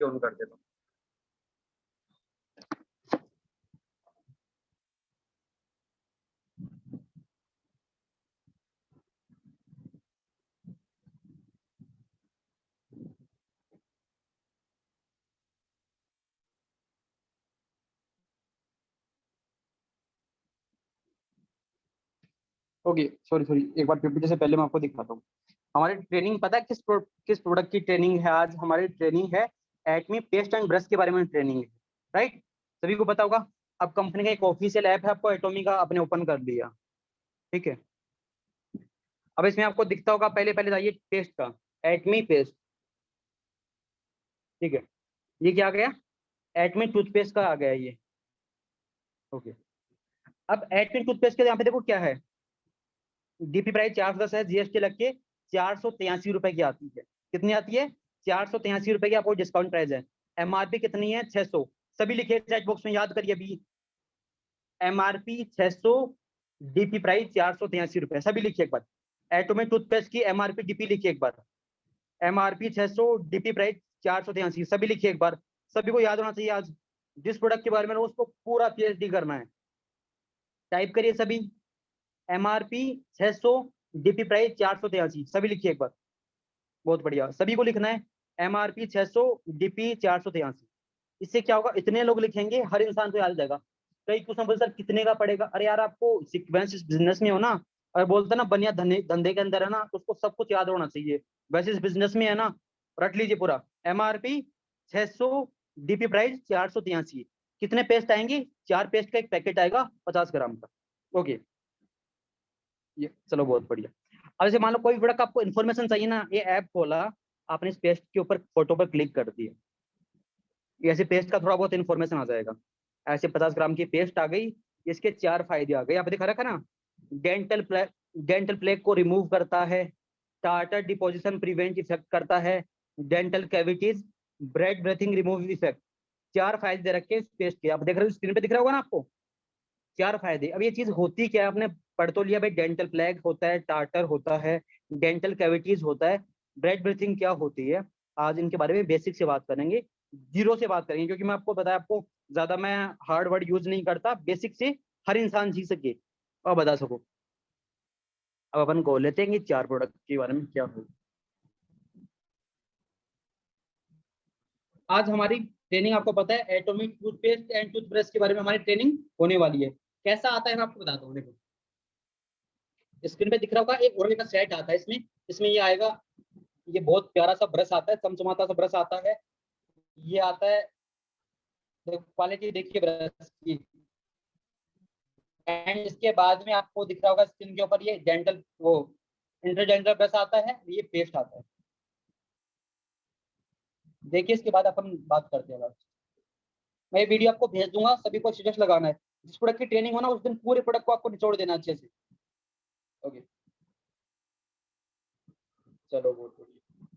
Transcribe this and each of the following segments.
On कर देता हूँ। ओके, सॉरी एक बार पीपीटी से पहले मैं आपको दिखाता हूँ। हमारी ट्रेनिंग पता है किस प्रोडक्ट की ट्रेनिंग है? आज हमारी ट्रेनिंग है एटमी पेस्ट एंड ब्रश के बारे में ट्रेनिंग है, राइट? सभी को पता होगा। अब कंपनी का एक ऑफिशियल ऐप है, आपको एटॉमी का आपने ओपन कर लिया, ठीक है। अब इसमें आपको दिखता होगा, पहले पहले जाइए पेस्ट का, एटमी पेस्ट, ठीक है। ये क्या आ गया? एटमी टूथपेस्ट का आ गया ये, ओके। अब एटमी टूथपेस्ट के यहाँ पे देखो क्या है, डीपी प्राइस 410 है, जीएसटी लग के 483 रुपए की आती है। कितनी आती है? 483 रुपए की आपको डिस्काउंट प्राइस है। एमआरपी कितनी है? 600। सभी लिखे चैट बॉक्स में, याद करिए अभी। एमआरपी 600, डीपी प्राइस 483 रुपए, सभी लिखिए एक बार। एटोमी टूथपेस्ट की एमआरपी डीपी लिखिए एक बार। एमआरपी 600, डीपी प्राइस 483, सभी लिखिए एक बार। सभी को याद होना चाहिए आज जिस प्रोडक्ट के बारे में उसको पूरा पीएचडी करना है। टाइप करिए सभी, एमआरपी 600, डीपी प्राइस 483, सभी लिखिए एक बार। बहुत बढ़िया, सभी को लिखना है एमआरपी 600, डीपी 483। इससे क्या होगा, इतने लोग लिखेंगे हर इंसान को याद जाएगा। कई क्वेश्चन बोल सर कितने का पड़ेगा? अरे यार, आपको सीक्वेंस इस बिजनेस में हो ना, और बोलते ना बनिया धंधे के अंदर है ना, तो उसको सब कुछ याद होना चाहिए। वैसे इस बिजनेस में है ना, रट लीजिए पूरा। MRP 600, DP price 483। कितने पेस्ट आएंगे? 4 पेस्ट का एक पैकेट आएगा 50 ग्राम का, ओके। ये चलो बहुत बढ़िया। अब जैसे मान लो कोई प्रोडक्ट आपको इन्फॉर्मेशन चाहिए ना, ये ऐप खोला आपने, इस पेस्ट के ऊपर फोटो पर क्लिक कर दिया, ऐसे पेस्ट का थोड़ा बहुत इन्फॉर्मेशन आ जाएगा। ऐसे 50 ग्राम की पेस्ट आ गई, इसके 4 फायदे आ गए, यहाँ पे दिखा रखा ना। डेंटल प्लेक को रिमूव करता है, टार्टर डिपोजिशन प्रिवेंट इफेक्ट करता है, dental cavities, bread breathing remove effect. 4 फायदे दे रखे इस पेस्ट के, आप देख रहे हो स्क्रीन पे दिख रहा होगा ना आपको, 4 फायदे। अब ये चीज होती क्या है, आपने पढ़ तो लिया भाई, डेंटल प्लेग होता है, टार्टर होता है, डेंटल कैविटीज होता है, ब्रेड ब्रीथिंग क्या होती है। आज इनके बारे में बेसिक से बात करेंगे, जीरो से बात करेंगे, क्योंकि मैं आपको बताया, आपको ज्यादा मैं हार्ड वर्ड यूज नहीं करता, बेसिक से हर इंसान सीख सके और बता सको। अब अपन को लेते हैं कि 4 प्रोडक्ट के बारे में क्या हो। आज हमारी ट्रेनिंग आपको पता है एटॉमिक टूथपेस्ट एंड टूथब्रश के बारे में हमारी ट्रेनिंग होने वाली है। कैसा आता है मैं आपको बताता हूँ, देखो स्क्रीन पे दिख रहा होगा, एक ओरल का सेट आता है इसमें। इसमें ये आएगा, ये बहुत प्यारा सा ब्रश आता है, चमचमाता सा ब्रश आता है। ये आता है, क्वालिटी देखिए ब्रश की। एंड इसके बाद में आपको दिख रहा होगा स्क्रीन के ऊपर, ये डेंटल वो इंटरडेंटल ब्रश आता है, ये पेस्ट आता है। देखिए इसके बाद अपन बात करते हैं। मैं ये वीडियो आपको भेज दूंगा, सभी को स्टेटस लगाना है। जिस प्रोडक्ट की ट्रेनिंग हो ना, उस दिन पूरे प्रोडक्ट को आपको निचोड़ देना अच्छे से, ओके। चलो बहुत बढ़िया।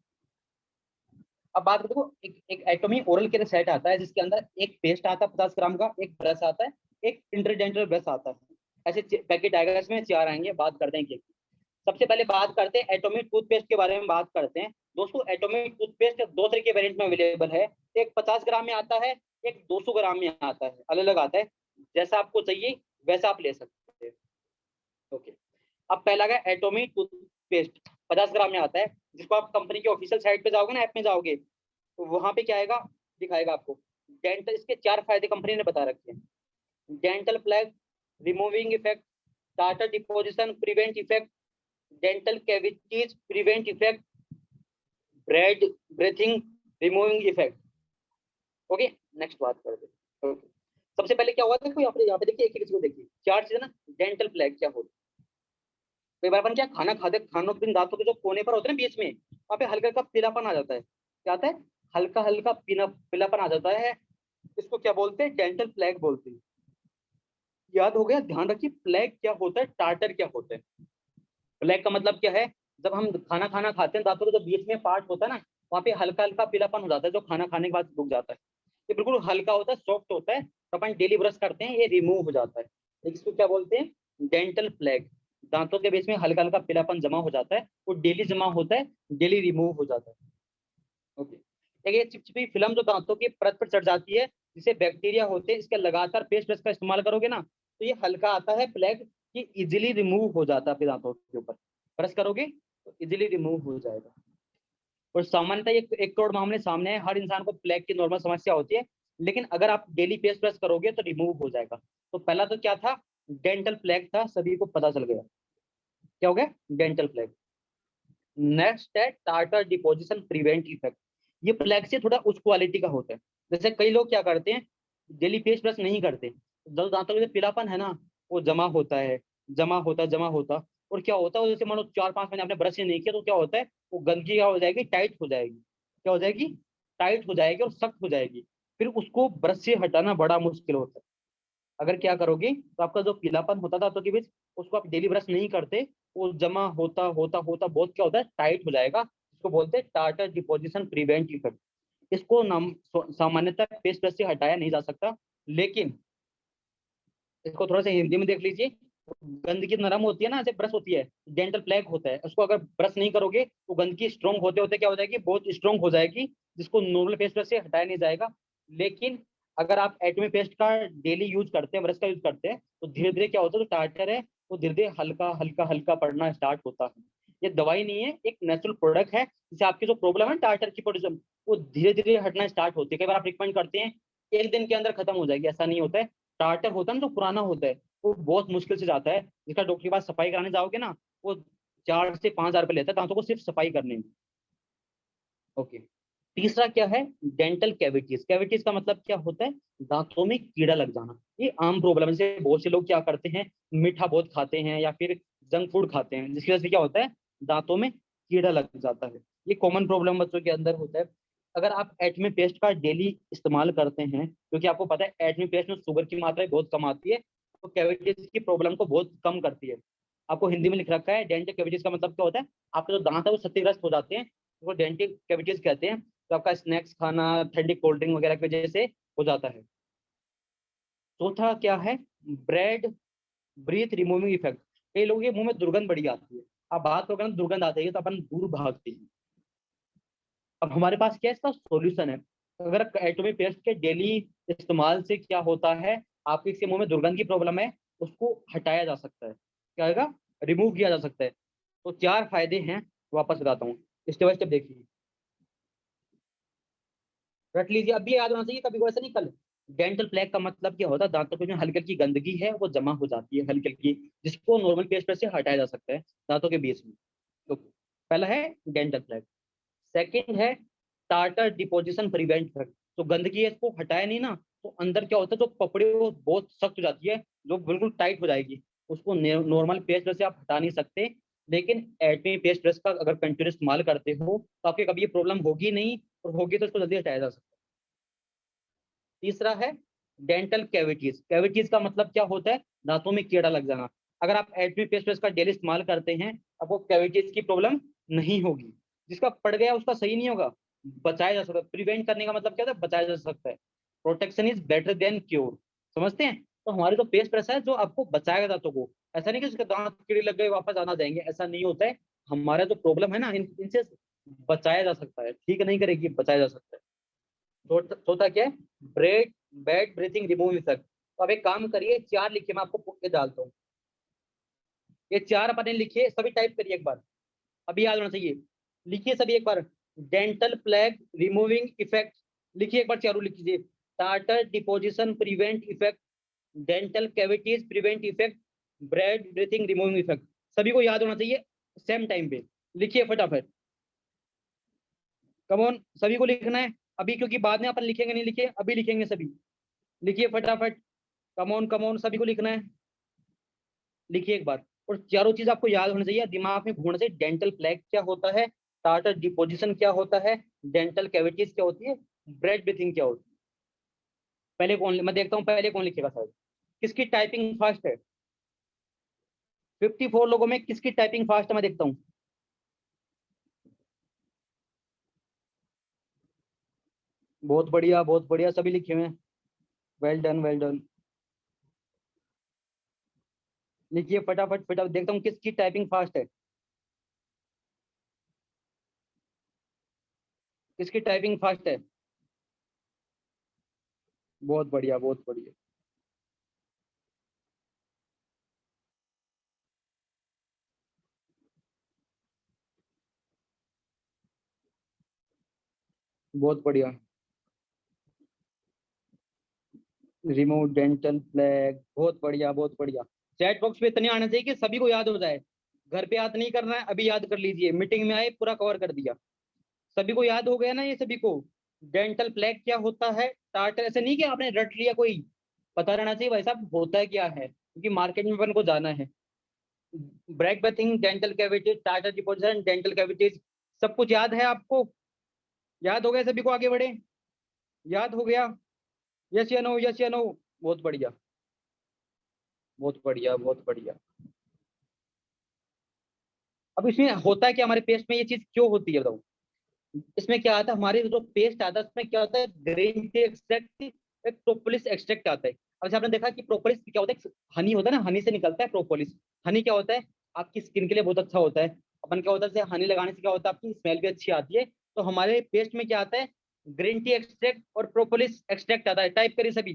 अब बात देखो, एक एटॉमी ओरल केयर सेट आता है, जिसके अंदर एक पेस्ट आता है 50 ग्राम का, एक ब्रश आता है, एक इंटरडेंटल ब्रश आता है। ऐसे पैकेट आएगा, इसमें 4 आएंगे। बात करते हैं कि सबसे पहले बात करते हैं एटॉमिक टूथपेस्ट के बारे में बात करते हैं। दोस्तों एटॉमिक टूथपेस्ट 2 तरह के वेरिएंट में अवेलेबल है। एक 50 ग्राम में आता है, एक 200 ग्राम में आता है, अलग अलग आता है। जैसा आपको चाहिए वैसा आप ले सकते हैं, ओके। अब पहला है एटॉमिक टूथपेस्ट, 50 ग्राम में आता है, जिसको आप कंपनी के ऑफिशियल साइट पे जाओगे ना, ऐप में जाओगे, तो वहां पे क्या आएगा, दिखाएगा आपको डेंटल। इसके 4 फायदे कंपनी ने बता रखे हैं। Dental plague removing effect, tartar deposition prevent effect, dental cavities prevent effect, bread breathing removing effect, okay. Next बात करते हैं, ओके। सबसे पहले क्या हुआ था, कोई यहाँ पे देखिए, एक एक चीज को देखिए, 4 चीजें ना। डेंटल प्लेग क्या होती है, कई बार अपन क्या खाना खाते, खानों के दिन दांतों के जो कोने पर होते हैं ना, बीच में, वहाँ पे हल्का हल्का पीलापन आ जाता है। क्या आता है? हल्का हल्का पीलापन आ जाता है। इसको क्या बोलते हैं? डेंटल प्लेग बोलते हैं। याद हो गया? ध्यान रखिए, प्लेग क्या होता है, टार्टर क्या होता है। प्लेग का मतलब क्या है, जब हम खाना खाना खाते हैं, दांतों के जो बीच में पार्ट होता है ना, वहाँ पे हल्का हल्का पीलापन हो जाता है, जो खाना खाने के बाद रुक जाता है। ये बिल्कुल हल्का होता है, सॉफ्ट होता है, तो अपन डेली ब्रश करते हैं, ये रिमूव हो जाता है। इसको क्या बोलते हैं? Dental plague. दांतों के बीच में हल्का हल्का पीलापन जमा हो जाता है, वो डेली जमा होता है, डेली रिमूव हो जाता है, ओके। देखिए ये चिपचिपी फिल्म जो दांतों की परत पर चढ़ जाती है, जिसे बैक्टीरिया होते हैं, इसके लगातार पेस्ट ब्रश का इस्तेमाल करोगे ना, तो ये हल्का आता है प्लेग, कि इजीली रिमूव हो जाता है आपके दांतों के ऊपर। ब्रश करोगे तो इजीली रिमूव हो जाएगा। और सामान्यतः ये 1 करोड़ मामले सामने है, हर इंसान को प्लेग की नॉर्मल समस्या होती है, लेकिन अगर आप डेली पेस्ट ब्रश करोगे तो रिमूव हो जाएगा। तो पहला तो क्या था, डेंटल प्लेग था, सभी को पता चल गया क्या हो गया, डेंटल प्लेग। नेक्स्ट है टार्टर डिपोजिशन प्रिवेंट इफेक्ट। ये प्लेग से थोड़ा उच्च क्वालिटी का होता है। जैसे कई लोग क्या करते हैं, डेली पेस्ट ब्रश नहीं करते, जो दांतों में जो पीलापन है ना, वो जमा होता है, जमा होता। और क्या होता है, जैसे मान लो 4-5 महीने आपने ब्रश ही नहीं किया, तो क्या होता है, वो गंदगी क्या हो जाएगी, टाइट हो जाएगी। क्या हो जाएगी, टाइट हो जाएगी और सख्त हो जाएगी। फिर उसको ब्रश से हटाना बड़ा मुश्किल होता है। अगर क्या करोगे, तो आपका जो पीलापन होता था दांतों के बीच, उसको आप डेली ब्रश नहीं करते, वो जमा होता होता होता बहुत क्या होता है, टाइट हो जाएगा। इसको बोलते हैं टार्टर डिपोजिशन प्रिवेंट इफेक्ट। इसको नाम सामान्यतः पेस्ट ब्रश से हटाया नहीं जा सकता, लेकिन इसको थोड़ा सा हिंदी में देख लीजिए। गंदगी नरम होती है ना, जैसे ब्रश होती है, डेंटल प्लेग होता है, उसको अगर ब्रश नहीं करोगे तो गंदगी स्ट्रॉन्ग होते होते क्या हो जाएगी, बहुत स्ट्रॉन्ग हो जाएगी, जिसको नॉर्मल पेस्ट ब्रश से हटाया नहीं जाएगा। लेकिन अगर आप एटमी पेस्ट का डेली यूज करते हैं, ब्रश का यूज करते हैं, तो धीरे धीरे क्या होता है, जो टार्टर है वो धीरे धीरे हल्का हल्का हल्का पड़ना स्टार्ट होता है। ये दवाई नहीं है, एक नेचुरल प्रोडक्ट है, जिससे आपकी जो प्रॉब्लम है टार्टर की प्रोड्यूसन, वो धीरे धीरे हटना स्टार्ट होती है। कई बार आप रिकमेंड करते हैं 1 दिन के अंदर खत्म हो जाएगी, ऐसा नहीं होता है। टार्टर होता है ना जो पुराना होता है, वो बहुत मुश्किल से जाता है। जिसका डॉक्टर के पास सफाई कराने जाओगे ना, वो 4 से 5 हज़ार रुपये लेता है दांतों को सिर्फ सफाई करने में। ओके। तीसरा क्या है, डेंटल कैविटीज। कैविटीज का मतलब क्या होता है, दांतों में कीड़ा लग जाना। ये आम प्रॉब्लम है, जैसे बहुत से लोग क्या करते हैं, मीठा बहुत खाते हैं या फिर जंक फूड खाते हैं, जिसकी वजह से क्या होता है, दांतों में कीड़ा लग जाता है। ये कॉमन प्रॉब्लम बच्चों के अंदर होता है। अगर आप एटमी पेस्ट का डेली इस्तेमाल करते हैं, क्योंकि आपको पता है एटमी पेस्ट में शुगर की मात्रा बहुत कम आती है, तो कैविटीज की प्रॉब्लम को बहुत कम करती है। आपको हिंदी में लिख रखा है, डेंटल कैविटीज का मतलब क्या होता है, आपके जो दांत है वो क्षतिग्रस्त हो जाते हैं, वो डेंटल कैविटीज कहते हैं। तो आपका स्नैक्स खाना, ठंडी कोल्ड ड्रिंक वगैरह की वजह से हो जाता है। चौथा क्या है, ब्रेड ब्रीथ रिमूविंग इफेक्ट। कई लोगों के मुंह में दुर्गंध बड़ी आती है, आप बात करोगे ना दुर्गंध आती है तो अपन दूर भागते हैं। अब हमारे पास क्या है, इसका सॉल्यूशन है। अगर एटॉमिक पेस्ट के डेली इस्तेमाल से क्या होता है, आपके किसी मुंह में दुर्गंध की प्रॉब्लम है, उसको हटाया जा सकता है, क्या होगा, रिमूव किया जा सकता है। तो 4 फायदे हैं, वापस बताता हूँ, स्टेप बाय स्टेप देखिए, रट लीजिए। अब भी याद होना चाहिए, कभी को ऐसा नहीं कल। डेंटल प्लेग का मतलब क्या होता है, दांतों पे जो हल्की हल्की गंदगी है वो जमा हो जाती है, हल्की हल्की, जिसको नॉर्मल पेस्ट ब्रश से हटाया जा सकता है दांतों के बीच में। तो पहला है डेंटल प्लेग। सेकंड है टार्टर डिपोजिशन प्रिवेंट इफेक्ट। तो गंदगी है, इसको हटाया नहीं ना, तो अंदर क्या होता है, जो पपड़ी है वो बहुत सख्त हो जाती है, जो बिल्कुल टाइट हो जाएगी। उसको नॉर्मल पेस्ट ब्रश से आप हटा नहीं सकते, लेकिन एटमी पेस्ट ब्रश का अगर कंटिन्यू इस्तेमाल करते हो तो आपके कभी ये प्रॉब्लम होगी नहीं, और होगी तो इसको जल्दी हटाया जा सकता है। तीसरा है डेंटल कैविटीज। कैविटीज का मतलब क्या होता है, दांतों में कीड़ा लग जाना। अगर आप एटमी पेस्ट ब्रश का डेली इस्तेमाल करते हैं, आपको कैविटीज की प्रॉब्लम नहीं होगी। जिसका पड़ गया उसका सही नहीं होगा, बचाया जा सकता है। प्रिवेंट करने का मतलब क्या होता है, बचाया जा सकता है। Protection is better than cure, समझते हैं। तो हमारे जो पेस्ट ब्रश है जो आपको बचाएगा दांतों को, ऐसा नहीं कि उसके दांत कीड़े लग गए वापस आना जाएंगे, ऐसा नहीं होता है। हमारा जो प्रॉब्लम है ना, इनसे बचाया जा सकता है, ठीक नहीं करेगी, बचाया जा सकता है। चौथा क्या है, bread bad breathing remove effect. तो अब एक काम करिए, 4 लिखिए, मैं आपको बुक के डालता हूँ। ये 4 अपने लिखिए, सभी टाइप करिए एक बार, अभी याद होना चाहिए। लिखिए सभी एक बार, डेंटल प्लेग रिमूविंग इफेक्ट, लिखिए एक बार, चारों लिख लीजिए। Tartar deposition prevent effect, dental cavities prevent effect, bread breathing removing effect. सभी को याद होना चाहिए सेम टाइम पे, लिखिए फटाफट। कम ऑन, सभी को लिखना है अभी, क्योंकि बाद में अपन लिखेंगे नहीं, लिखे अभी लिखेंगे सभी, लिखिए फटाफट। कम ऑन सभी को लिखना है, लिखिए एक बार। और चारों चीज आपको याद होनी चाहिए, दिमाग में घूमने से, डेंटल प्लेग क्या होता है, टार्टर डिपोजिशन क्या होता है, डेंटल कैविटीज क्या होती है, ब्रेड ब्रीथिंग क्या होती है। पहले कौन, मैं देखता हूँ पहले कौन लिखेगा शायद, किसकी टाइपिंग फास्ट है, 54 लोगों में किसकी टाइपिंग फास्ट है, मैं देखता हूँ। बहुत बढ़िया सभी लिखे हुए हैं, वेल डन वेल डन। लिखिए फटाफट फटाफट, देखता हूँ किसकी टाइपिंग फास्ट है, किसकी टाइपिंग फास्ट है? बहुत बढ़िया, बहुत बढ़िया। बहुत बढ़िया। रिमूव डेंटल फ्लैग, बहुत बढ़िया, बहुत बढ़िया। चैट बॉक्स पे इतने आने चाहिए कि सभी को याद हो जाए। घर पे याद नहीं करना है, अभी याद कर लीजिए, मीटिंग में आए पूरा कवर कर दिया। सभी को याद हो गया ना ये सभी को? डेंटल प्लेग क्या होता है, टार्टर, ऐसे नहीं कि आपने रट लिया, कोई पता रहना चाहिए भाई साहब होता है क्या है, क्योंकि मार्केट में अपन को जाना है। ब्रैक बथिंग, dental cavities, tartar deposition, dental cavities, सब कुछ याद है आपको? याद हो गया सभी को? आगे बढ़े। याद हो गया? यस या नो, यस या नो? बहुत बढ़िया, बहुत बढ़िया, बहुत बढ़िया। अब इसमें होता है क्या, हमारे पेस्ट में ये चीज क्यों होती है बताओ? इसमें क्या आता है, हमारे जो पेस्ट आता है उसमें क्या होता है, ग्रीन टी एक्सट्रैक्ट, एक प्रोपोलिस एक्सट्रैक्ट आता है। अब जैसे आपने देखा कि प्रोपोलिस क्या होता है, हनी होता है ना, हनी से निकलता है प्रोपोलिस। हनी क्या होता है, आपकी स्किन के लिए बहुत अच्छा होता है। अपन क्या होता है, जैसे हनी लगाने से क्या होता है, आपकी स्मेल भी अच्छी आती है। तो हमारे पेस्ट में क्या आता है, ग्रीन टी एक्सट्रैक्ट और प्रोपोलिस एक्सट्रैक्ट आता है। टाइप करिए सभी,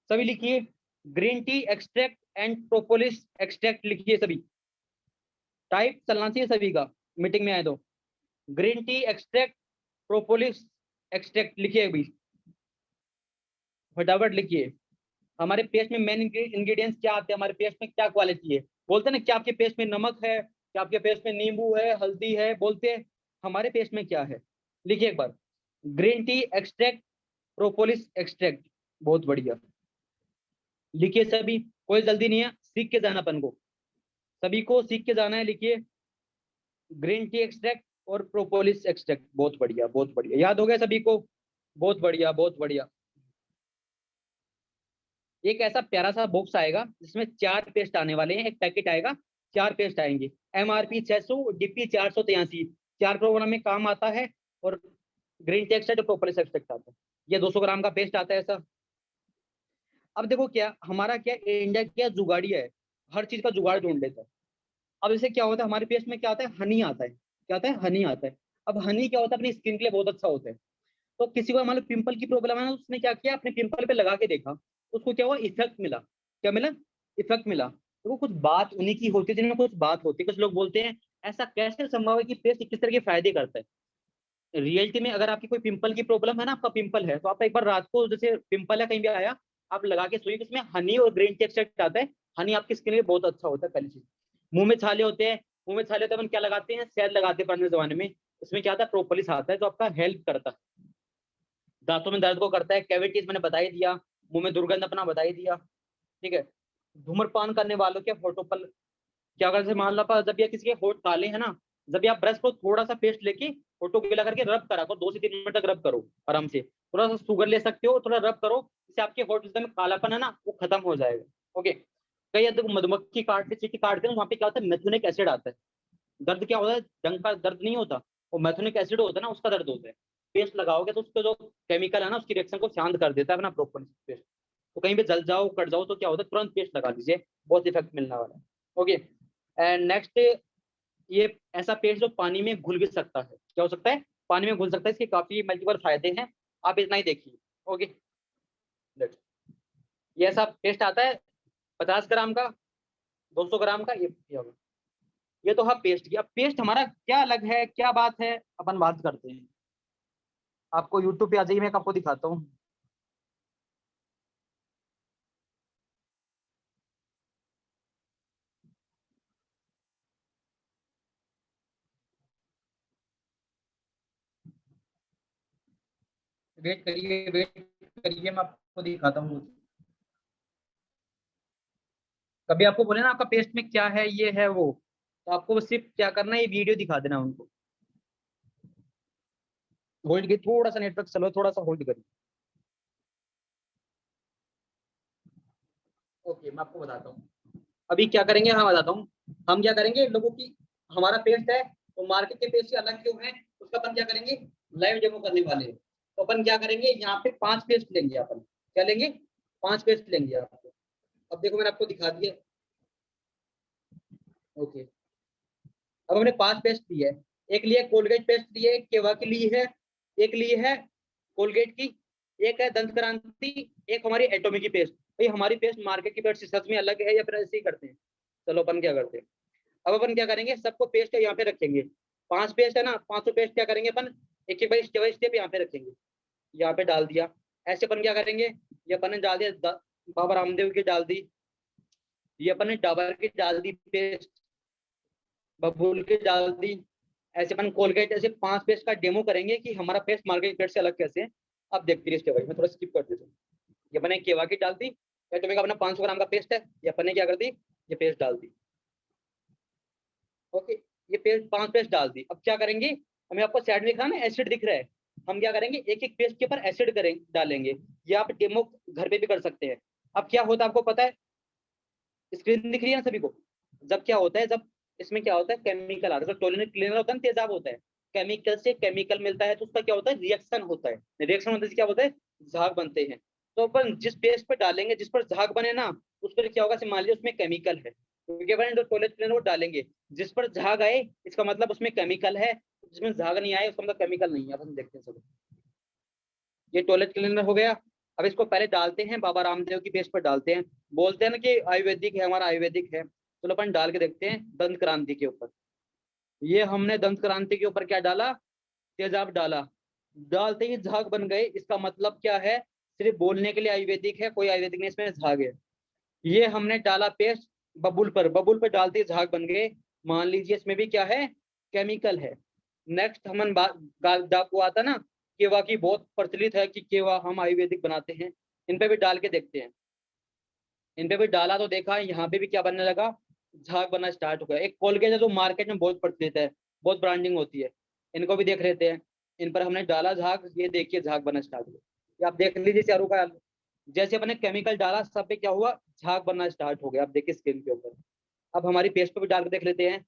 सभी लिखिए, green tea extract and propolis extract लिखिए सभी। टाइप चलना चाहिए सभी का, मीटिंग में आए तो। Green tea extract, propolis extract लिखिए अभी, फटाफट लिखिए। हमारे पेस्ट में मेन इंग्रेडिएंट्स क्या आते हैं, हमारे पेस्ट में क्या क्वालिटी है? बोलते हैं ना, क्या आपके पेस्ट में नमक है, क्या आपके पेस्ट में नींबू है, हल्दी है, बोलते हैं। हमारे पेस्ट में क्या है, लिखिए एक बार, green tea extract, propolis extract. बहुत बढ़िया, लिखिए सभी, कोई जल्दी नहीं है, सीख के जाना अपन को, सभी को सीख के जाना है। लिखिए, ग्रीन टी एक्सट्रैक्ट और प्रोपोलिस एक्सट्रैक्ट। बहुत बढ़िया, बहुत बढ़िया, याद हो गया सभी को? बहुत बढ़िया, बहुत बढ़िया। एक ऐसा प्यारा सा बॉक्स आएगा जिसमें 4 पेस्ट आने वाले हैं, एक पैकेट आएगा, 4 पेस्ट आएंगे। MRP 600, DP 483, 4 प्रोग्राम में काम आता है। और green tea extract, propolis extract आता है। ये 200 ग्राम का पेस्ट आता है ऐसा। अब देखो क्या हमारा, क्या इंडिया क्या जुगाड़ी है, हर चीज का जुगाड़ ढूंढ लेता है। अब इसे क्या होता है, हमारे पेस्ट में क्या आता है, हनी आता है। क्या आता है, हनी आता है। अब हनी क्या होता है, अपनी स्किन के लिए बहुत अच्छा होता है। तो किसी को मान लो पिंपल की प्रॉब्लम है ना, उसने क्या किया, अपने पिंपल पे लगा के देखा, उसको क्या हुआ, इफेक्ट मिला। क्या मिला? इफेक्ट मिला। तो वो कुछ बात उन्हीं की होती है जिनमें कुछ बात होती है। कुछ लोग बोलते हैं ऐसा कैसे संभव है कि पेस्ट किस तरह के फायदे करता है। रियलिटी में अगर आपकी कोई पिंपल की प्रॉब्लम है ना, आपका पिंपल है, तो आप एक बार रात को, जैसे पिंपल है कहीं भी आया, आप लगा के सोइए, इसमें हनी और ग्रीन टी एक्सट्रैक्ट आता है। हनी आपकी स्किन के लिए बहुत अच्छा होता है, पहली चीज। मुंह में छाले होते हैं, मुंह में छाले होते हैं, अपन क्या लगाते हैं, शहद लगाते हैं पुराने जमाने में। इसमें क्या आता है, प्रोपोलिस आता है, जो आपका हेल्प करता है। दांतों में दर्द को करता है, कैविटीज मैंने बता ही दिया, मुंह में दुर्गंध अपना बता ही दिया। ठीक है। धूम्रपान करने वालों के होठों पर क्या कर, जैसे मान लो जब ये किसी के होठ काले हैं ना, जब आप ब्रश को थोड़ा सा पेस्ट लेके होठों को गीला करके रब करा करो, 2 से 3 मिनट तक रब करो आराम से। थोड़ा सा शुगर ले सकते हो, थोड़ा रब करो, इससे आपके होठ जिसमें कालापन है ना वो खत्म हो जाएगा। ओके। कई देखो मधुमक्खी काटते, चींटी काटते हैं, वहां पे क्या होता है, मेथोनिक एसिड आता है। दर्द क्या होता है, जंग का दर्द नहीं होता, वो मेथोनिक एसिड होता है ना, उसका दर्द होता है। पेस्ट लगाओगे तो उसका जो केमिकल है ना, उसकी रिएक्शन को शांत कर देता है अपना प्रॉपर पेस्ट। तो कहीं पे जल जाओ, कट जाओ, तो क्या होता है, तुरंत पेस्ट लगा लीजिए, बहुत इफेक्ट मिलने वाला है। ओके। एंड नेक्स्ट, ये ऐसा पेस्ट जो पानी में घुल भी सकता है। क्या हो सकता है, पानी में घुल सकता है, इसके काफी मल्टीपल फायदे हैं, आप इतना ही देखिए। ओके। ये ऐसा पेस्ट आता है 50 ग्राम का, 200 ग्राम का, ये तो हाँ पेस्ट की। अब पेस्ट हमारा क्या अलग है, क्या बात है, अपन बात करते हैं। आपको यूट्यूब पे आ जाइए, मैं आपको दिखाता हूँ। वेट करिए, वेट करिए, मैं आपको दिखाता हूँ। कभी आपको बोले ना आपका पेस्ट में क्या है, ये है वो, तो आपको बस सिर्फ क्या करना है, ये वीडियो दिखा देना उनको। होल्ड की, थोड़ा सा नेटवर्क चलो, थोड़ा सा होल्ड करिए। ओके, मैं आपको बताता हूँ अभी क्या करेंगे, हाँ बताता हूँ। हम क्या करेंगे, लोगों की, हमारा पेस्ट है तो मार्केट के पेस्ट से अलग क्यों है, उसका अपन क्या करेंगे, लाइव डेमो करने वाले हैं। तो अपन क्या करेंगे, यहाँ पे 5 पेस्ट लेंगे अपन। क्या लेंगे, 5 पेस्ट लेंगे आपको। अब देखो मैंने आपको दिखा दिया। ओके। अब हमने 5 पेस्ट लिए, एक लिए कोलगेट पेस्ट लिए, एक केवा की ली है, एक ली है कोलगेट की, एक है दंत क्रांति, एक हमारी एटॉमिक की पेस्ट। भाई हमारी पेस्ट मार्केट की पेस्ट से सच में अलग है या फिर ऐसे ही करते हैं? चलो अपन क्या करते हैं, अब अपन क्या करेंगे, सबको पेस्ट यहाँ पे रखेंगे, 5 पेस्ट है ना, 500 पेस्ट क्या करेंगे अपन, एक एक बार स्टेप बाय स्टेप यहाँ पे रखेंगे। यहाँ पे डाल दिया, ऐसे अपन क्या करेंगे, ये अपन ने डाल दिया, बाबा रामदेव की डाल दी, ये अपन ने डाबर की डाल दी पेस्ट, बबूल की डाल दी, ऐसे अपन कोलगेट, ऐसे 5 पेस्ट का डेमो करेंगे कि हमारा पेस्ट मार्केट पेस्ट से अलग कैसे है। अब देखते रहिए भाई, मैं थोड़ा स्किप कर देता हूँ। ये मैंने केवा की डाल दी, या तुम्हें अपना 500 ग्राम का पेस्ट है, ये अपन ने क्या कर दी, ये पेस्ट डाल दी। ओके, ये पेस्ट 5 पेस्ट डाल दी। अब क्या करेंगे, हमें आपको साइड में दिख रहा है ना एसिड दिख रहा है, हम क्या करेंगे, एक एक पेस्ट के ऊपर एसिड करेंगे, डालेंगे। ये आप डेमो घर पे भी कर सकते हैं। अब क्या होता है आपको पता है, स्क्रीन दिख रही है ना सभी को? जब क्या होता है, जब इसमें क्या होता है, केमिकल आता है, टोलरेंट क्लीनर होता है ना, तेजाब होता है, केमिकल से केमिकल मिलता है तो उसका क्या होता है, रिएक्शन होता है। रिएक्शन होने से क्या होता है, झाग बनते हैं। तो अपन जिस पेस्ट पर डालेंगे, जिस पर झाग बने ना, उस पर क्या होगा, मान लीजिए उसमें केमिकल है, क्योंकि अपन जो टॉयलेट क्लीनर वो डालेंगे, जिस पर झाग आए इसका मतलब उसमें केमिकल है, जिसमें झाग नहीं आए उसका मतलब केमिकल नहीं है। अपन देखते हैं सब, ये टॉयलेट क्लीनर हो गया। अब इसको पहले डालते हैं बाबा रामदेव की पेस्ट पर डालते हैं, बोलते हैं ना कि आयुर्वेदिक है, हमारा आयुर्वेदिक है। चलो अपन डाल के देखते हैं दंत क्रांति के ऊपर। ये हमने दंत क्रांति के ऊपर क्या डाला, तेजाब डाला, डालते ही झाग बन गए। इसका मतलब क्या है, सिर्फ बोलने के लिए आयुर्वेदिक है, कोई आयुर्वेदिक नहीं, इसमें झाग है। ये हमने डाला पेस्ट बबूल पर, बबूल पर डालते ही झाग बन गए, मान लीजिए इसमें भी क्या है, केमिकल है। नेक्स्ट हमन आपको आता ना, केवा की बहुत प्रचलित है कि केवा हम आयुर्वेदिक बनाते हैं, इन पे भी डाल के देखते हैं। इन पे भी डाला तो देखा यहाँ पे भी क्या बनने लगा, झाग बनना स्टार्ट हो गया। एक कोलगेट है जो मार्केट में बहुत प्रचलित है, बहुत ब्रांडिंग होती है, इनको भी देख लेते हैं। इन पर हमने डाला झाग, ये देखिए झाग बनना स्टार्ट हुआ। ये आप देख लीजिए चारों का, जैसे अपने केमिकल डाला सब पे क्या हुआ, झाग बनना स्टार्ट हो गया। आप देखिए स्क्रीन के ऊपर। अब हमारी पेस्ट पे भी डाल के देख लेते हैं,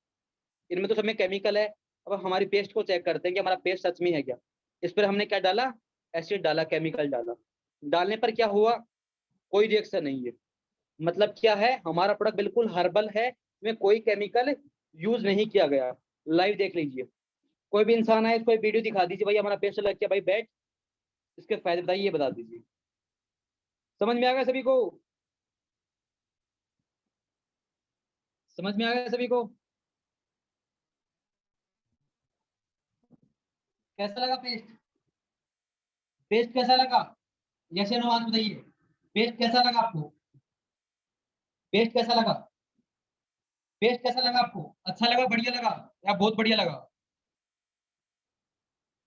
इनमें तो सब में केमिकल है। अब हमारी पेस्ट को चेक करते हैं कि हमारा पेस्ट सच में है क्या। इस पर हमने क्या डाला, एसिड डाला, केमिकल डाला, डालने पर क्या हुआ, कोई रिएक्शन नहीं है। मतलब क्या है, हमारा प्रोडक्ट बिल्कुल हर्बल है, इसमें कोई केमिकल यूज नहीं किया गया। लाइव देख लीजिए, कोई भी इंसान आए, कोई वीडियो दिखा दीजिए भाई हमारा पेस्ट लग गया, भाई बैठ, इसके फायदे बताइए, ये बता दीजिए। समझ में आ गया सभी को? समझ में आ गया सभी को? कैसा लगा पेस्ट? पेस्ट कैसा लगा, यस या नो आंसर बताइए। पेस्ट कैसा लगा आपको? पेस्ट कैसा लगा? पेस्ट कैसा लगा आपको? अच्छा लगा, बढ़िया लगा, या बहुत बढ़िया लगा?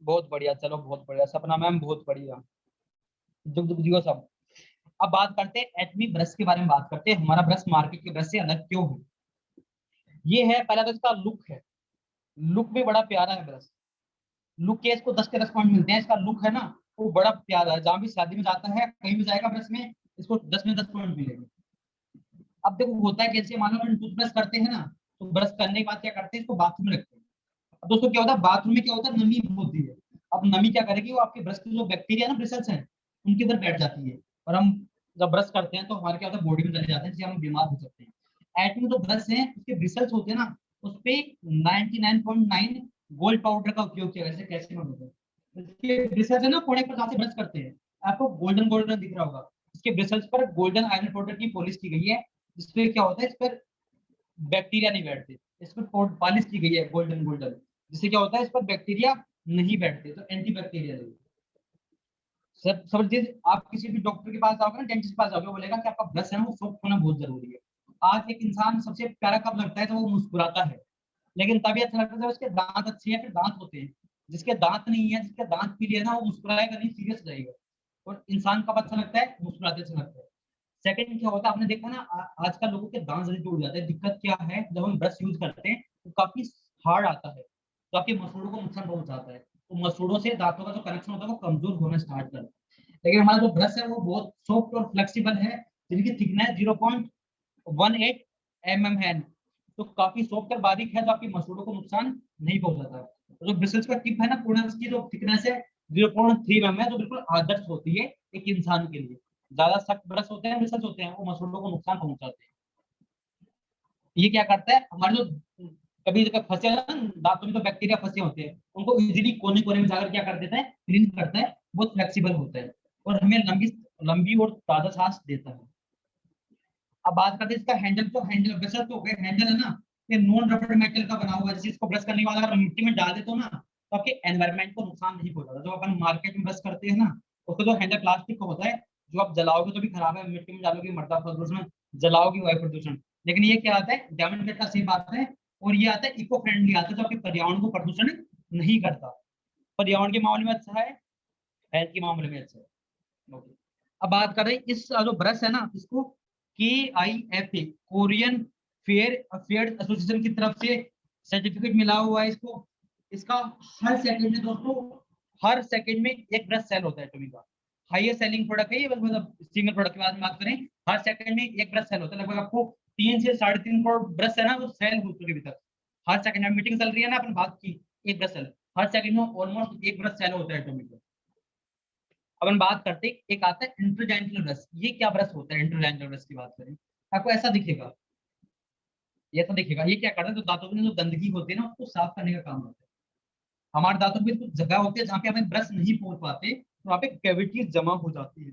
बहुत बढ़िया, चलो बहुत बढ़िया, सपना मैम बहुत बढ़िया, दुख दुख जियो सब। अब बात करते हैं एटमी ब्रश के बारे में, बात करते हैं हमारा ब्रश मार्केट के ब्रश से अलग क्यों है। ये है पहला तो इसका लुक है, लुक भी बड़ा प्यारा है ब्रश। लुक के इसको 10 के 10 पॉइंट मिलते हैं। इसका लुक है ना, वो बड़ा प्यारा है, जहां भी शादी में जाता है, कहीं भी जाएगा ब्रश में, इसको 10 में 10 पॉइंट मिलेंगे। अब देखो होता है कैसे, मान लो हम टूथब्रश करते हैं ना, तो ब्रश करने के बाद क्या करते हैं, इसको बाथरूम में रखते हैं। अब दोस्तों क्या होता है, बाथरूम में क्या होता है, नमी होती है। अब नमी क्या करेगी, वो आपके ब्रश के जो बैक्टीरिया ना, ब्रिसल्स हैं, उनके ऊपर बैठ जाती है, और हम जब ब्रश करते हैं तो हमारे क्या होता है, बॉडी में चले जाते हैं, जिससे हम बीमार हो सकते हैं। एटमी जो ब्रश है उसके ब्रिसल्स होते हैं ना, उस पे 99.9 गोल्ड पाउडर का उपयोग किया, जैसे कैल्शियम होता है। इसके ब्रिसल्स है ना, कोने पर जहाँ से ब्रश करते हैं, आपको गोल्डन गोल्डन दिख रहा होगा, इसके ब्रिसल्स पर गोल्डन आयरन पाउडर की पॉलिश की गई है, जिसपे क्या होता है, इस पर बैक्टीरिया नहीं बैठते। इस पर पॉलिश की गई है गोल्डन गोल्डन, जिससे क्या होता है, इस पर बैक्टीरिया नहीं बैठते, तो एंटी बैक्टीरियल है। सब सब चीज, आप किसी भी डॉक्टर के पास जाओगे ना, डेंटिस्ट के पास जाओगे, वो बोलेगा कि आपका ब्रश है ना, वो सॉफ्ट होना बहुत जरूरी है। आज एक इंसान सबसे प्यारा कब लगता है, तो वो मुस्कुराता है, लेकिन तभी अच्छा लगता है जब उसके दांत अच्छे हैं, फिर दांत होते हैं। जिसके दांत नहीं है, जिसके दांत पीले है ना, वो मुस्कुराएगा नहीं, सीरियस रहेगा। और इंसान कब अच्छा लगता है, मुस्कुराते अच्छा लगता है। सेकंड क्या होता है, आपने देखा ना, आजकल लोगों के दांत जल्दी टूट जाते हैं। दिक्कत क्या है, जब हम ब्रश यूज करते हैं तो काफी हार्ड आता है, तो आपके मसूड़ों को नुकसान पहुंचाता है, तो मसूड़ों से दांतों का जो कनेक्शन होता है वो कमजोर होना स्टार्ट करता है। लेकिन हमारा जो ब्रश है वो बहुत सॉफ्ट और फ्लेक्सिबल है, जिनकी थिकनेस 0.18 mm है, तो काफी सॉफ्ट और बारीक है, जो आपकी मसूड़ों को नुकसान नहीं पहुंचाता। तो जो ब्रिसल्स का टिप है ना, पूर्ण उसकी जो थिकनेस है 0.3 mm है, जो बिल्कुल आदर्श होती है एक इंसान के लिए। ज्यादा सख्त ब्रश होते हैं, ब्रिसल्स होते हैं, वो मसूड़ों को नुकसान पहुंचाते हैं। ये क्या करता है, हमारे जो कभी फंसे ना दांतों में, तो बैक्टीरिया फंसे होते हैं, उनको इजीली कोने कोने में जाकर क्या कर देता है, क्लीन करता है, बहुत फ्लेक्सिबल होता है और हमें लंबी लंबी और ताजा सांस देता है। अब बात करते हैं इसका हैंडल, तो हैंडल ब्रश तो गए, हैंडल है ना, ये नॉन रबर मेटल का बना हुआ है, जैसे इसको ब्रश करने के बाद अगर मिट्टी में डाल देते हो ना, तो आपके एनवायरनमेंट को नुकसान नहीं पहुंचाता। जो अपन मार्केट में ब्रश करते हैं ना, उसका जो हैंडल प्लास्टिक का होता है, जो आप जलाओगे तो भी खराब है, मिट्टी में डालोगे मरता प्रदूषण, जलाओगे वायु प्रदूषण। लेकिन ये क्या आता है, डायमंड कट का सेम आता है, और ये आता है इको फ्रेंडली आता है, जो आपके पर्यावरण को प्रदूषण नहीं करता। पर्यावरण के मामले में अच्छा है, हेल्थ के मामले में अच्छा है। Okay. अब बात कर रहे हैं इस जो ब्रश है ना, इसको KIFA Korean fair affair association की तरफ से सर्टिफिकेट मिला हुआ है इसको। इसका हर सेकंड में दोस्तों, हर सेकंड में एक ब्रश सेल होता है टोमी का। हाईएस्ट सेलिंग प्रोडक्ट है ये, मतलब सिंगल प्रोडक्ट की बात करें, हर सेकंड में एक ब्रश सेल होता है। लगभग आपको 3 से 3.5 करोड़ ब्रश है ना, वो सेल हो चुके अभी तक। हर सेकंड में मीटिंग चल रही है ना, अपन बात की, एक ब्रश सेल हर सेकंड में, ऑलमोस्ट एक ब्रश सेल होता है टोमी का। अपन बात करते हैं, एक आता है इंटरडेंटल ब्रश। ये क्या ब्रश होता है, इंटरडेंटल ब्रश की बात करें, आपको ऐसा दिखेगा, ये ऐसा दिखेगा। ये क्या करता है, तो दांतों में जो गंदगी होती है ना, उसको साफ करने का काम होता है। हमारे दांतों में कुछ जगह होती है जहाँ पे हमें ब्रश नहीं पहुंच पाते, तो वहाँ पे कैविटीज जमा हो जाती है।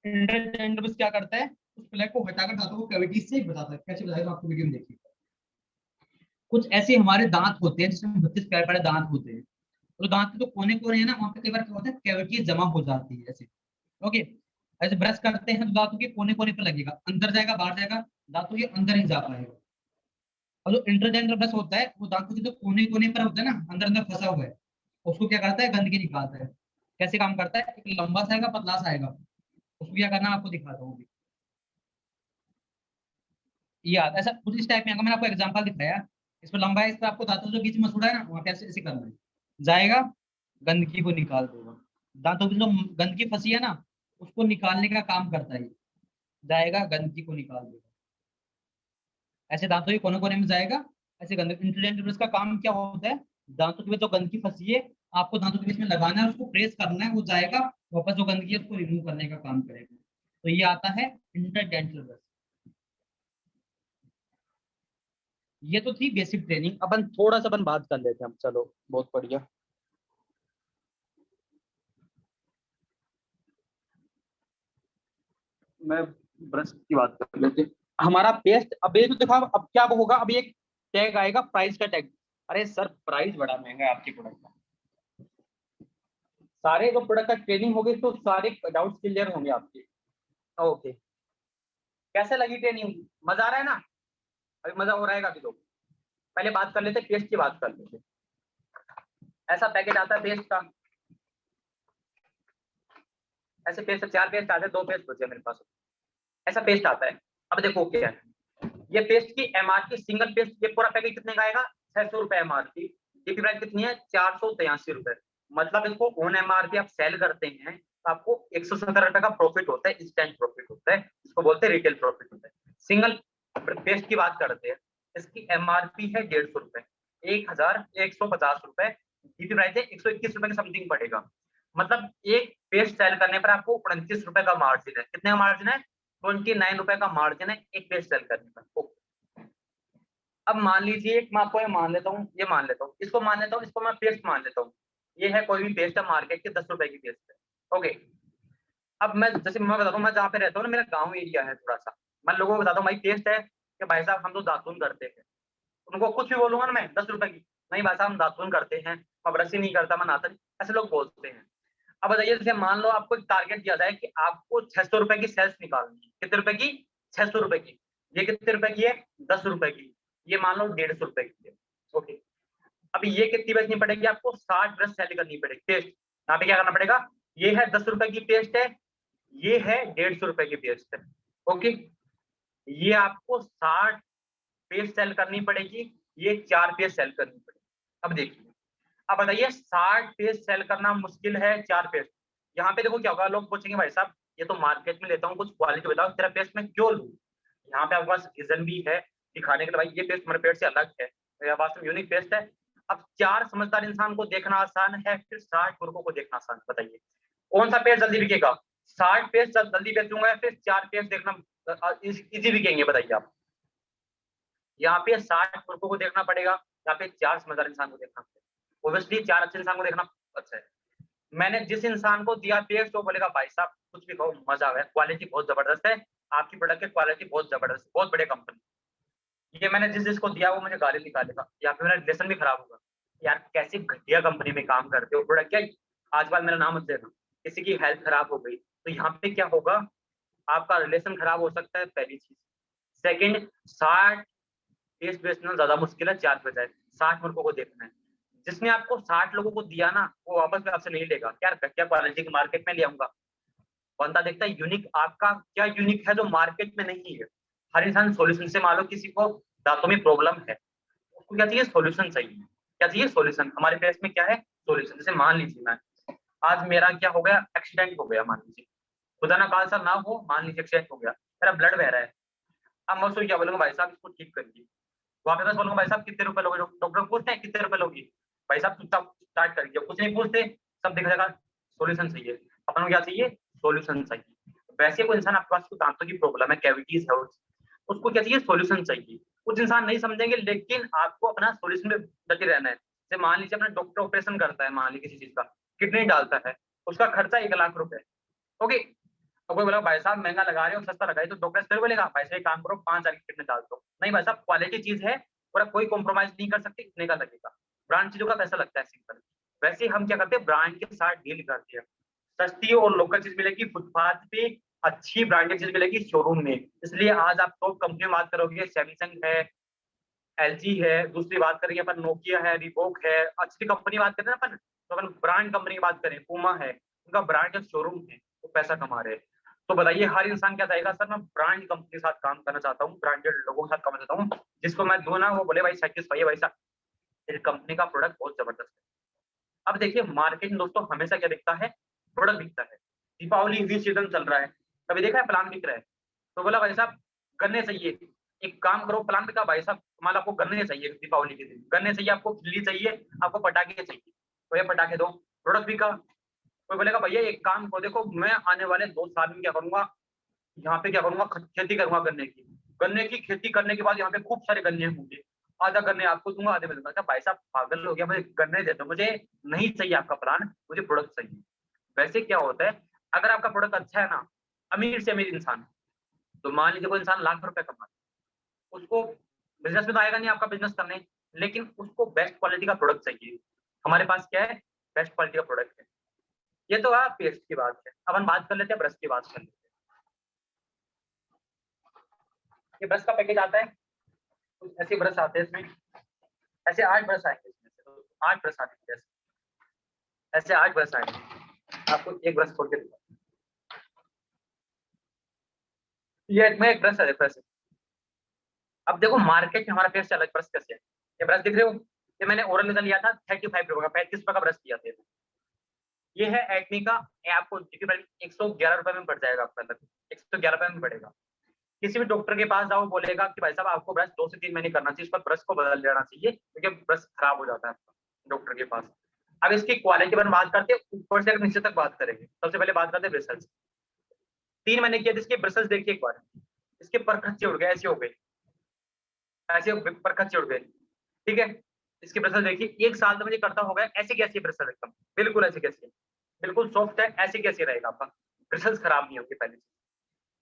इंटरडेंटल ब्रश क्या करता है, उस प्लेग को हटाकर दांतों को कैविटीज से बचाता है। कैसे बताएगा, आपको वीडियो में देखिए। कुछ ऐसे हमारे दांत होते हैं जिसमें 32 प्यारे प्यारे दांत होते हैं, तो दांत के जो कोने कोने है ना, वहाँ पे कई बार क्या होता है, कैविटीज जमा हो जाती है ऐसे। ओके, ऐसे ब्रश करते हैं तो दांतों के कोने कोने पर लगेगा, अंदर जाएगा बाहर जाएगा, दांतों के अंदर ही जा पाएगा। और जो इंटरडेंटल ब्रश होता है, वो दांतों के जो कोने कोने पर होता है ना, अंदर अंदर फंसा हुआ है, उसको क्या करता है, गंदगी निकालता है। कैसे काम करता है, एक लंबा सा आएगा पतला सा आएगा, उसको क्या करना आपको दिखाता हूँ अभी। ये आता है ऐसा कुछ इस टाइप में आएगा, मैंने आपको एग्जांपल दिखाया। इसमें लंबा है, इस पर आपको दांतों जो बीच में मसूड़ा है ना, वहाँ पे ऐसे ऐसे करना है, जाएगा, गंदगी को निकाल देगा। दांतों की जो गंदगी फंसी है ना, उसको निकालने का काम करता है, जाएगा गंदगी को निकाल देगा। ऐसे दांतों के कोने कोने में जाएगा, ऐसे गंदगी। इंटेलिजेंट ब्रश का काम क्या होता है, दांतों के बीच जो गंदगी फंसी है, आपको दांतों के बीच में लगाना है, उसको प्रेस करना है, वो जाएगा वापस, जो गंदगी है उसको रिमूव करने का काम करेगा। तो ये आता है इंटरडेंटल ब्रश। ये तो थी बेसिक ट्रेनिंग। अपन थोड़ा सा अपन बात कर लेते हैं हम, चलो बहुत बढ़िया। मैं ब्रश की बात कर लेते हैं। हमारा पेस्ट, अब ये तो देखो अब क्या होगा, अब एक टैग आएगा, प्राइस का टैग। अरे सर प्राइस बड़ा महंगा है आपके प्रोडक्ट का। सारे जो प्रोडक्ट का ट्रेनिंग होगी तो सारे डाउट्स क्लियर होंगे आपके। ओके, कैसे लगी ट्रेनिंग, मजा आ रहा है ना, अभी मजा हो रहा है अभी तो। पहले बात कर लेते, पेस्ट की बात कर लेते। ऐसा पैकेट आता है पेस्ट का, ऐसे पेस्ट 4 पेस्ट आते हैं, 2 पेस्ट बचे मेरे पास। ऐसा पेस्ट आता है। अब देखो क्या है, ये पेस्ट की एमआरपी सिंगल पेस्ट, ये पूरा पैकेट कितने का आएगा, 600 रुपए एमआरपी। डीपी प्राइस कितनी है, 483 रुपए। मतलब इसको ऑन एमआरपी आप सेल करते हैं तो आपको 170 रुपए का प्रॉफिट होता है, इंस्टेंट प्रॉफिट होता है, इसको बोलते हैं रिटेल प्रॉफिट होता है। सिंगल पेस्ट की बात करते हैं, इसकी एमआरपी है 150 रुपए, 1150 रुपए। डीपी प्राइस है 121 रुपए के समथिंग पड़ेगा। मतलब एक पेस्ट सेल करने पर आपको 29 रुपए का मार्जिन है। कितने का मार्जिन है, 29 रुपए का मार्जिन है एक पेस्ट सेल करने पर। अब मान लीजिए, मैं आपको ये मान लेता हूँ, ये मान लेता हूँ, इसको मान लेता हूँ, इसको मैं पेस्ट मान लेता हूँ। ये है कोई भी पेस्ट है मार्केट के, 10 रुपए की पेस्ट है। ओके, अब मैं जैसे मैं बताता हूँ, मैं जहाँ पे रहता हूँ ना, मेरा गाँव एरिया है थोड़ा सा, मैं लोगों को बताता हूँ भाई पेस्ट है कि भाई साहब हम तो दातुन करते हैं। उनको कुछ भी बोलूंगा ना मैं, 10 रुपए की, नहीं भाई साहब हम दातुन करते हैं, मैं ब्रश ही नहीं करता, मैं नाता नहीं, ऐसे लोग बोलते हैं। अब बताइए, जैसे मान लो आपको एक टारगेट दिया जाए कि आपको 600 रुपए की सेल्स निकालनी है। कितने रुपए की, 600 रुपए की। ये कितने रुपए की है, 10 रुपए की। ये मान लो 150 रुपए की है। ओके, अब ये कितनी बेचनी पड़ेगी आपको, 60 ब्रश सेल करनी पड़ेगी पेस्ट। यहाँ पे क्या करना पड़ेगा, ये है 10 रुपए की पेस्ट है, ये है 150 रुपए की पेस्ट है। ओके, ये आपको 60 पेस्ट सेल करनी पड़ेगी, ये 4 पेस्ट सेल करनी पड़ेगी। अब देखिए, अब बताइए 60 पेज सेल करना मुश्किल है, 4 पेज। यहाँ पे देखो क्या होगा, लोग पूछेंगे भाई साहब ये तो मार्केट में लेता हूँ, कुछ क्वालिटी बताओ, तेरा पेस्ट मैं क्यों लूँ। यहाँ पे आपके पास रीजन भी है दिखाने के लिए, भाई ये पेस्ट मेरे पेट से अलग है, मेरा वास्तव यूनिक पेस्ट है। अब 4 समझदार इंसान को देखना आसान है, फिर 60 मूर्खों को देखना आसान है। बताइए कौन सा पेस्ट जल्दी बिकेगा, 60 पेस्ट जल्दी बेचूंगा या फिर 4 पेस्ट देखना इजी बिकेंगे, बताइए आप। यहाँ पे 60 मूर्खों को देखना पड़ेगा, यहाँ पे 4 समझदार इंसान को देखना पड़ेगा। ऑब्वियसली 4 अच्छे इंसान को देखना अच्छा है। मैंने जिस इंसान को दिया पेस्ट वो बोलेगा भाई साहब कुछ भी कहो मजा आ गया, क्वालिटी बहुत जबरदस्त है, आपकी प्रोडक्ट की क्वालिटी बहुत जबरदस्त, बहुत बढ़िया कंपनी। ये मैंने जिसको दिया वो मुझे गाली निकालेगा, या फिर मेरा रिलेशन भी खराब होगा, यार कैसी घटिया कंपनी में काम करते हो, प्रोडक्ट क्या आज बार मेरा नाम मत लेना, किसी की हेल्थ खराब हो गई तो यहाँ पे क्या होगा, आपका रिलेशन खराब हो सकता है, पहली चीज। सेकंड, 60 टेस्ट बेचना ज्यादा मुश्किल है 4 बजाय, 60 मुल्कों को देखना है। जिसने आपको 60 लोगों को दिया ना वो वापस में आपसे नहीं लेगा, यार घटिया क्वालिटी के मार्केट में ले आऊंगा। बंदा देखता है यूनिक, आपका क्या यूनिक है जो मार्केट में नहीं है। हर इंसान सॉल्यूशन से, मान लो किसी को दांतों में प्रॉब्लम है, उसको क्या चाहिए, सॉल्यूशन चाहिए। क्या चाहिए, सॉल्यूशन। हमारे फेस में क्या है, सॉल्यूशन। जैसे मान लीजिए मैं आज मेरा क्या हो गया, एक्सीडेंट हो गया, मान लीजिए, खुदा ना खालसा ना हो, मान लीजिए एक्सीडेंट हो गया, मेरा ब्लड बह रहा है। अब मैं उसको क्या बोलूंगा, भाई साहब इसको ठीक करिए। वहां पे बस बोलूंगा भाई साहब कितने रुपए लोगे, डॉक्टर पूछते हैं कितने रुपए लोगी, भाई साहब चुपचाप स्टार्ट करिए, कुछ नहीं पूछते, सब देखा जाएगा, सॉल्यूशन चाहिए। अपन को क्या चाहिए, सॉल्यूशन चाहिए। वैसे कोई इंसान आपके पास दांतों की प्रॉब्लम है, कैविटीज है, उसको क्या चाहिए, सॉल्यूशन चाहिए। कुछ इंसान नहीं समझेंगे, लेकिन आपको अपना सॉल्यूशन में डटे रहना है। जैसे मान लीजिए अपना डॉक्टर ऑपरेशन करता है, मान लीजिए किसी चीज का, किडनी डालता है, उसका खर्चा 1 लाख रुपए, ओके। तो कोई बोला भाई साहब महंगा लगा रहे हो, सस्ता लगाइए, तो डॉक्टर फिर बोलेगा भाई साहब काम करो 5 हजार की किडनी डाल दो। नहीं भाई साहब, क्वालिटी चीज है और आप कोई कॉम्प्रोमाइज नहीं कर सकते, इतने का लगेगा। ब्रांड चीजों का पैसा लगता है, सिंपल। वैसे हम क्या करते हैं, ब्रांड के साथ डील करते हैं। सस्ती और लोकल चीज मिलेगी फुटपाथ पे, अच्छी ब्रांडेड चीज मिलेगी शोरूम में। इसलिए आज आप टॉप कंपनी में बात करोगे, सैमसंग है, एलजी है, दूसरी बात करेंगे अपन नोकिया है, रिबॉक है, अच्छी कंपनी बात करें ना अपन, तो अपन ब्रांड कंपनी की बात करें, पूमा है, उनका ब्रांड का शोरूम है, वो पैसा कमा रहे हैं। तो बताइए हर इंसान क्या चाहेगा, सर मैं ब्रांड कंपनी के साथ काम करना चाहता हूँ, ब्रांडेड लोगों के साथ काम करना चाहता हूँ, जिसको मैं दूं ना वो बोले भाई सेटिस्फाई है भाई साहब, इस कंपनी का प्रोडक्ट बहुत जबरदस्त है। अब देखिए मार्केट में दोस्तों हमेशा क्या दिखता है, प्रोडक्ट दिखता है। दीपावली भी सीजन चल रहा है, कभी देखा है प्लान बिक रहा है, तो बोला भाई साहब गन्ने चाहिए, एक काम करो, प्लान पे कहा भाई साहब मान आपको गन्ने चाहिए, दीपावली के दिन गन्ने चाहिए, आपको खिल्ली चाहिए, आपको पटाखे चाहिए, तो ये पटाखे दो, प्रोडक्ट भी का। कोई बोलेगा भैया एक काम करो, देखो मैं आने वाले 2 साल में क्या करूंगा, यहाँ पे क्या करूंगा, खेती करूंगा गन्ने की, गन्ने की खेती करने के बाद यहाँ पे खूब सारे गन्ने होंगे, आधा गन्ने आपको दूंगा, आधे में दूंगा। क्या भाई साहब पागल हो गया, मुझे गन्ने दे दो, मुझे नहीं चाहिए आपका प्लान, मुझे प्रोडक्ट चाहिए। वैसे क्या होता है, अगर आपका प्रोडक्ट अच्छा है ना, अमीर से अमीर इंसान, तो मान लीजिए कोई इंसान लाख रुपए कमा, उसको बिजनेस में तो आएगा नहीं आपका बिजनेस करने, लेकिन उसको बेस्ट क्वालिटी का प्रोडक्ट चाहिए। हमारे पास क्या है, बेस्ट क्वालिटी का प्रोडक्ट है। ये तो आप पेस्ट की बात है, अब हम बात कर लेते हैं ब्रश की बात कर लेते हैं। ये ब्रश का पैकेज आता है, कुछ ऐसे ब्रश आते हैं इसमें, ऐसे 8 ब्रश आएंगे इसमें से, तो 8 ब्रश आएंगे, ऐसे 8 ब्रश आएंगे। आपको एक ब्रश खोल के दिखा, ये मैं एक ब्रश है, ब्रश है। अब देखो मार्केट में हमारा फेस अलग ब्रश कैसे है, ये ब्रश दिख रहे हो, ये मैंने ओरल का लिया था 35 रुपए का, 35 रुपए का ब्रश लिया था। ये है एक्मी का, ये आपको 111 रुपए में पड़ जाएगा, आपका अंदर 111 रुपए में पड़ेगा। किसी भी डॉक्टर के पास जाओ, बोलेगा कि भाई साहब आपको ब्रश 2 से 3 महीने करना चाहिए, उसका ब्रश को बदल देना चाहिए क्योंकि ब्रश खराब हो जाता है डॉक्टर के पास। अब इसकी क्वालिटी पर बात करते हैं, ऊपर से नीचे तक बात करेंगे। सबसे पहले बात करते हैं ब्रशल्स। 3 महीने किया, इसके ब्रशल्स देखिए एक बार, इसके परखच्चे उड़ गए, ऐसे हो गए, ऐसे परखच्चे उड़ गए, ठीक है। इसके ब्रशल देखिए, 1 साल तो मुझे करता होगा, ऐसे कैसे ब्रशल एकदम बिल्कुल ऐसे कैसे, बिल्कुल सॉफ्ट है, ऐसे कैसे रहेगा आपका, ब्रशल्स खराब नहीं होंगे पहले।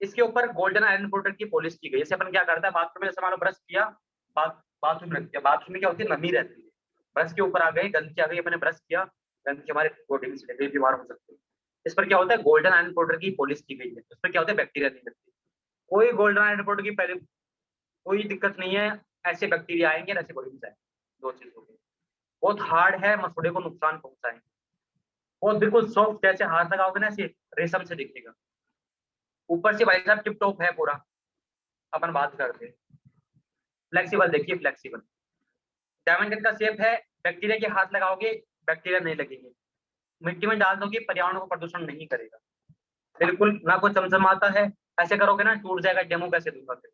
इसके ऊपर गोल्डन आयरन पाउडर की पॉलिश की गई। जैसे अपन क्या करता है बाथरूम में, जैसे मान लो ब्रश किया, बाथरूम में रख दिया, बाथरूम में क्या होती है, नमी रहती है, ब्रश के ऊपर आ गई गंदगी, आ गई, अपने ब्रश किया, गंदगी हमारे बॉडी में चले गई, बीमार हो सकते हैं। इस पर क्या होता है, गोल्डन आयरन पाउडर की पॉलिश की गई है, उस पर क्या होता है, बैक्टीरिया नहीं लगती। कोई गोल्डन आयरन पाउडर की पहले कोई दिक्कत नहीं है, ऐसे बैक्टीरिया आएंगे ना ऐसे बॉडी में जाएंगे, 2 चीज हो गई। बहुत हार्ड है, मसूड़े को नुकसान पहुंचाएंगे। बहुत बिल्कुल सॉफ्ट, जैसे हाथ लगाओगे ना ऐसे रेशम से दिखेगा। ऊपर से भाई साहब टिप टॉप है पूरा। अपन बात करते हैं फ्लेक्सिबल, देखिए फ्लेक्सिबल डायमंड का शेप है, बैक्टीरिया के हाथ लगाओगे बैक्टीरिया नहीं लगेंगे, मिट्टी में डाल दोगे पर्यावरण को प्रदूषण नहीं करेगा, बिल्कुल ना कोई चमचमाता है, ऐसे करोगे ना टूट जाएगा, डेमो कैसे दूंगा फिर,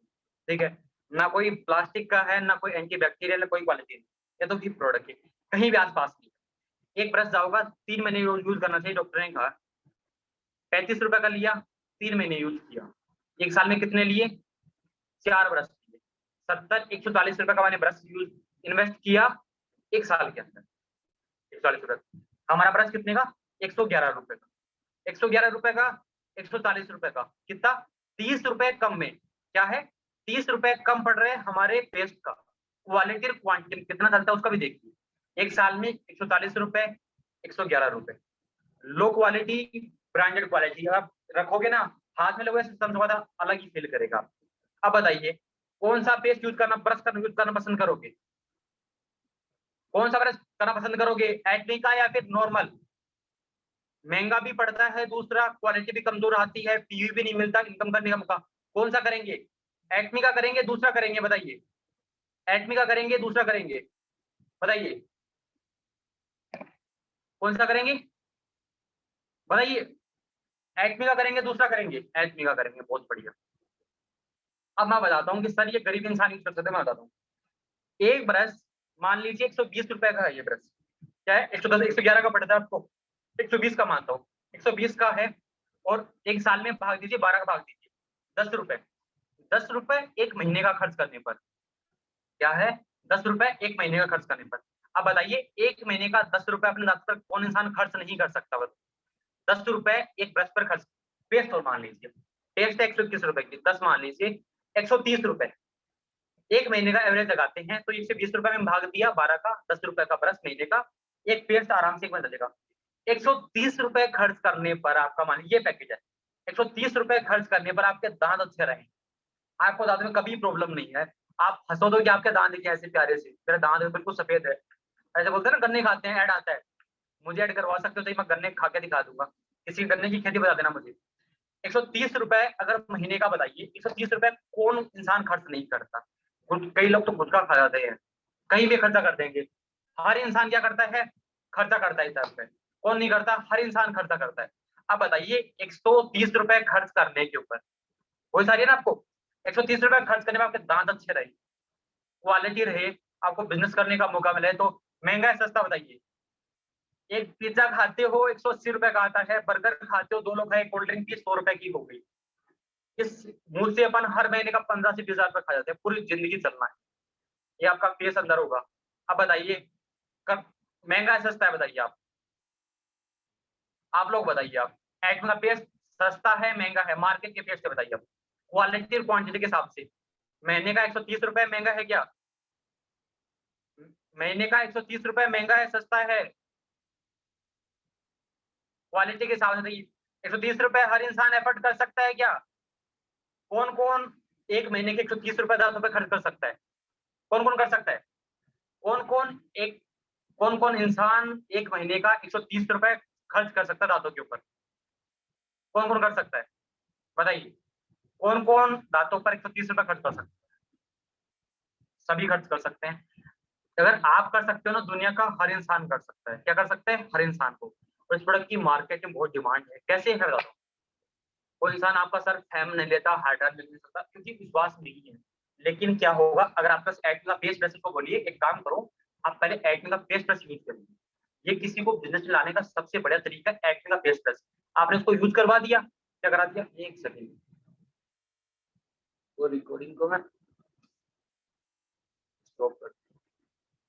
ठीक है। ना कोई प्लास्टिक का है, ना कोई एंटी बैक्टीरियल, कोई क्वालिटी नहीं, ये तो भी प्रोडक्ट है, कहीं भी आसपास नहीं। एक ब्रश जाओगा 3 महीने यूज करना चाहिए, डॉक्टर ने कहा। 35 रुपए का लिया, 3 महीने यूज किया, 1 साल में कितने लिए, 4 ब्रश लिए, 140 रुपए का मैंने ब्रश इन्वेस्ट किया 1 साल के अंदर, 140 रुपए। हमारा ब्रश कितने का? 111 रुपए का। 111 रुपए का 140 रुपए का कितना? 30 रुपए कम में क्या है? 30 रुपए कम पड़ रहे हैं हमारे पेस्ट का। क्वालिटी और क्वांटिटी कितना चलता है उसका भी देखिए। 1 साल में 140 रुपए, 111 रुपए। लो क्वालिटी, ब्रांडेड क्वालिटी आप रखोगे ना, हाथ में लोगे सिस्टम से अलग ही फील करेगा। अब बताइए कौन सा पेस्ट यूज करना, ब्रश यूज करना पसंद करोगे? कौन सा ब्रश करना पसंद करोगे? एक्ने का या फिर नॉर्मल? महंगा भी पड़ता है, दूसरा क्वालिटी भी कमजोर आती है, पीयू भी नहीं मिलता इनकम करने का मौका। कौन सा करेंगे? एक्मे का करेंगे, दूसरा करेंगे? बताइए। एक्मे का करेंगे, दूसरा करेंगे? बताइए कौन सा करेंगे? बताइए। एक्मे का करेंगे, दूसरा करेंगे? एक्मे का करेंगे, बहुत बढ़िया। अब मैं बताता हूँ कि सर ये गरीब इंसान यूज कर सकते हैं। मैं बताता हूँ। एक ब्रश मान लीजिए 120 रुपए का है। ये ब्रश क्या है? 110 111 का पड़ता है आपको, 120 का मानता हूँ, 120 का है। और 1 साल में भाग दीजिए, 12 का भाग दीजिए, 10 रुपए। 10 रुपए 1 महीने का खर्च करने पर क्या है? 10 रुपए 1 महीने का खर्च करने पर। अब बताइए 1 महीने का 10 रुपए अपने दांत पर कौन इंसान खर्च नहीं कर सकता? बस 10 रुपए एक ब्रश पर खर्च। पेस्ट और मान लीजिए, पेस्ट है 121 रुपए की, 10 मान लीजिए 130 रुपए। 1 महीने का एवरेज लगाते हैं तो 120 रुपए में भाग दिया 12 का, 10 रुपए का ब्रश महीने का, एक पेस्ट आराम से एक महीना चलेगा। 130 रुपए खर्च करने पर आपका मान लीजिए पैकेज है, 130 रुपए खर्च करने पर आपके दांत अच्छे रहे, आपको दांत में कभी प्रॉब्लम नहीं है। आप हंसो तो कि आपके दांत देखिए ऐसे प्यारे से, मेरे दांत बिल्कुल सफेद है। ऐसे बोलते हैं ना गन्ने खाते हैं, ऐड आता है, मुझे ऐड करवा सकते हो तो मैं गन्ने खा के दिखा दूंगा। किसी गन्ने की खेती बता देना मुझे। 130 रुपए अगर महीने का बताइए, 130 रुपए कौन इंसान खर्च नहीं करता? कई लोग तो गुटखा खा जाते हैं, कहीं भी खर्चा कर देंगे। हर इंसान क्या करता है? खर्चा करता है इस तरह पे। कौन नहीं करता? हर इंसान खर्चा करता है। अब बताइए 130 रुपए खर्च करने के ऊपर वही सारी है ना आपको। 130 रुपए खर्च करने में आपके दांत अच्छे रहे, क्वालिटी रहे, आपको बिजनेस करने का मौका मिले, तो महंगा है सस्ता? बताइए। एक पिज्जा खाते हो 180 रुपए का आता है, बर्गर खाते हो 2 लोग खाए, कोल्ड ड्रिंक की 100 रुपए की हो गई। इस मुंह से अपन हर महीने का 15 से 20 रुपए खा जाते हैं, पूरी जिंदगी चलना है, ये आपका फेस अंदर होगा। अब बताइए कब महंगा है सस्ता है? बताइए आप लोग बताइए। आप एक्मे का पेस्ट सस्ता है महंगा है? मार्केट के पेस्ट से बताइए आप, क्वालिटी और क्वांटिटी के हिसाब से। महीने का 130 रुपए महंगा है क्या? महीने का 130 रुपए महंगा है सस्ता है? क्वालिटी के हिसाब से बताइए। 130 रुपए हर इंसान एफर्ट कर सकता है क्या? कौन कौन 1 महीने के 130 रुपए दांतों पे खर्च कर सकता है? कौन कौन कर सकता है? कौन कौन एक कौन कौन इंसान 1 महीने का 130 रुपए खर्च कर सकता है दांतों के ऊपर? कौन कौन कर सकता है? बताइए। कौन कौन दांतों पर 130 रुपए खर्च कर सकता है? सभी खर्च कर सकते हैं। अगर आप कर सकते हो ना, दुनिया का हर इंसान कर सकता है। क्या कर सकते हैं? हर इंसान को। और इस प्रोडक्ट की मार्केट में बहुत डिमांड है। कैसे है बताता हूँ। कोई इंसान आपका सर फैम नहीं लेता, हार्ड ड्राइव नहीं सकता क्योंकि विश्वास नहीं है। लेकिन क्या होगा अगर आपका एक्ने का पेस्ट ब्रश को बोलिए एक काम करो, आप पहले एक्ने का पेस्ट ब्रश यूज करिए। ये किसी को बिजनेस में लाने का सबसे बढ़िया तरीका है, एक्ने का पेस्ट ब्रश। आपने उसको यूज करवा दिया, क्या करा दिया? एक सेकेंड, वो रिकॉर्डिंग को मैं स्टॉप कर